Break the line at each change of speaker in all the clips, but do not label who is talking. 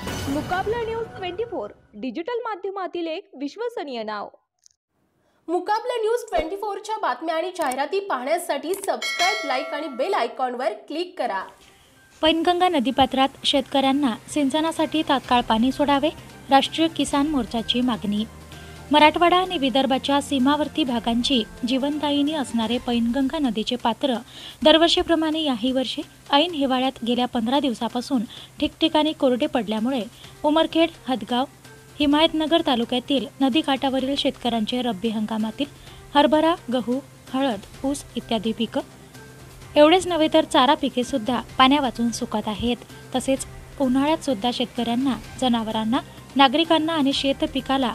मुकाबला news 24 digital माध्यमातील एक विश्वसनीय नाव।
मुकाबला न्यूज 24 च्या बातम्या आणि जाहिराती पाहण्यासाठी सबस्क्राइब, लाईक आणि बेल आयकॉनवर क्लिक करा।
पैनगंगा नदीपात्रात शेतकऱ्यांना सिंचनासाठी तात्काळ पाणी सोडावे, राष्ट्रीय किसान मोर्चाची मागणी। मराठवाडा आणि विदर्भाच्या सीमावर्ती भागांची जीवनदायिनी असणारे पैनगंगा नदीचे पात्र दरवर्षीप्रमाणे याही वर्षी ऐन हिवाळ्यात गेल्या 15 दिवसापासून ठिकठिकाणी कोरडे पडल्यामुळे उमरखेड, हदगाव, हिमायतनगर तालुक्यातील नदीकाठावरील शेतकऱ्यांचे रब्बी हंगामातील हरभरा, गहू, हळद, ऊस इत्यादी पिकं एवढेच नव्हे तर चारा पिके सुद्धा पाण्यावाचून सुकत आहेत। तसेच उन्हाळ्यात सुद्धा शेतकऱ्यांना, जनावरांना, नागरिकांना आणि शेत पिकाला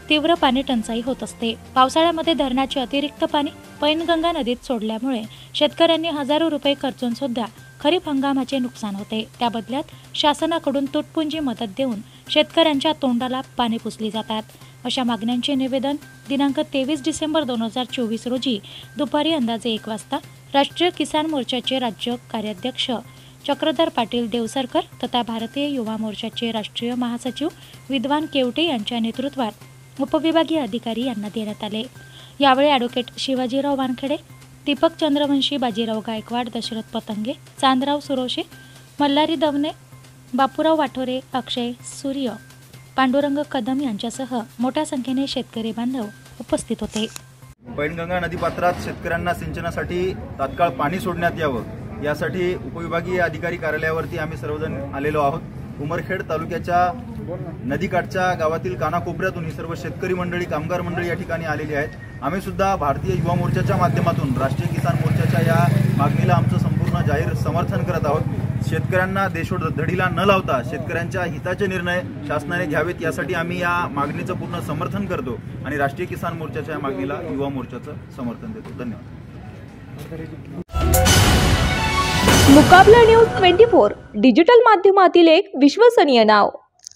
तीव्र पाणी टंचाई होत असते। पावसाळ्यामध्ये धरणाचे अतिरिक्त पाणी पैनगंगा नदीत सोडल्यामुळे शेतकऱ्यांनी हजारो रुपये खर्चून सुद्धा खरीप हंगामाचे नुकसान होते। त्या बदल्यात शासनाकडून तुटपुंजी मदत देऊन शेतकऱ्यांच्या तोंडाला पाणी पुसली जातात। अशा मागण्यांचे निवेदन दिनांक 23 डिसेंबर 2024 रोजी दुपारी अंदाजे 1 वाजता राष्ट्रीय किसान मोर्चाचे राज्य कार्याध्यक्ष चक्रधर पाटील देवसरकर तथा भारतीय युवा मोर्चाचे राष्ट्रीय महासचिव विद्वान केवटे यांच्या नेतृत्वात उपविभागीय अधिकारी यांना देण्यात आले। यावेळी ॲडव्होकेट शिवाजीराव वानखेडे, दीपक चंद्रवंशी, बाजीराव गायकवाड, दशरथ पतंगे, चांदराव सुरोशे, मल्हारी दवणे, बापूराव वाठोरे, अक्षय सूर्य, पांडुरंग कदम यांच्यासह मोठ्या संख्येने शेतकरी बांधव उपस्थित होते।
पैनगंगा नदीपात्रात शेतकऱ्यांना सिंचनासाठी तात्काळ पाणी सोडण्यात यावं यासाठी उपविभागीय अधिकारी कार्यालयावरती आम्ही सर्वजण आलेलो आहोत। उमरखेड तालुक्याच्या नदीकाठच्या गावातील कानाकोपऱ्यातून ही सर्व शेतकरी मंडळी, कामगार मंडळी या ठिकाणी आलेली आहेत। आम्ही सुद्धा भारतीय युवा मोर्चाच्या माध्यमातून राष्ट्रीय किसान मोर्चाच्या या मागणीला आमचं संपूर्ण जाहीर समर्थन करत आहोत। शेतकऱ्यांना देशोधडीला न लावता शेतकऱ्यांच्या हिताचे निर्णय शासनाने घ्यावेत यासाठी आम्ही या मागणीचं पूर्ण समर्थन करतो आणि राष्ट्रीय किसान मोर्चाच्या या मागणीला युवा मोर्चाचं समर्थन देतो। धन्यवाद।
मुकाबला न्यूज 24 डिजिटल माध्यमातील एक विश्वसनीय नाव।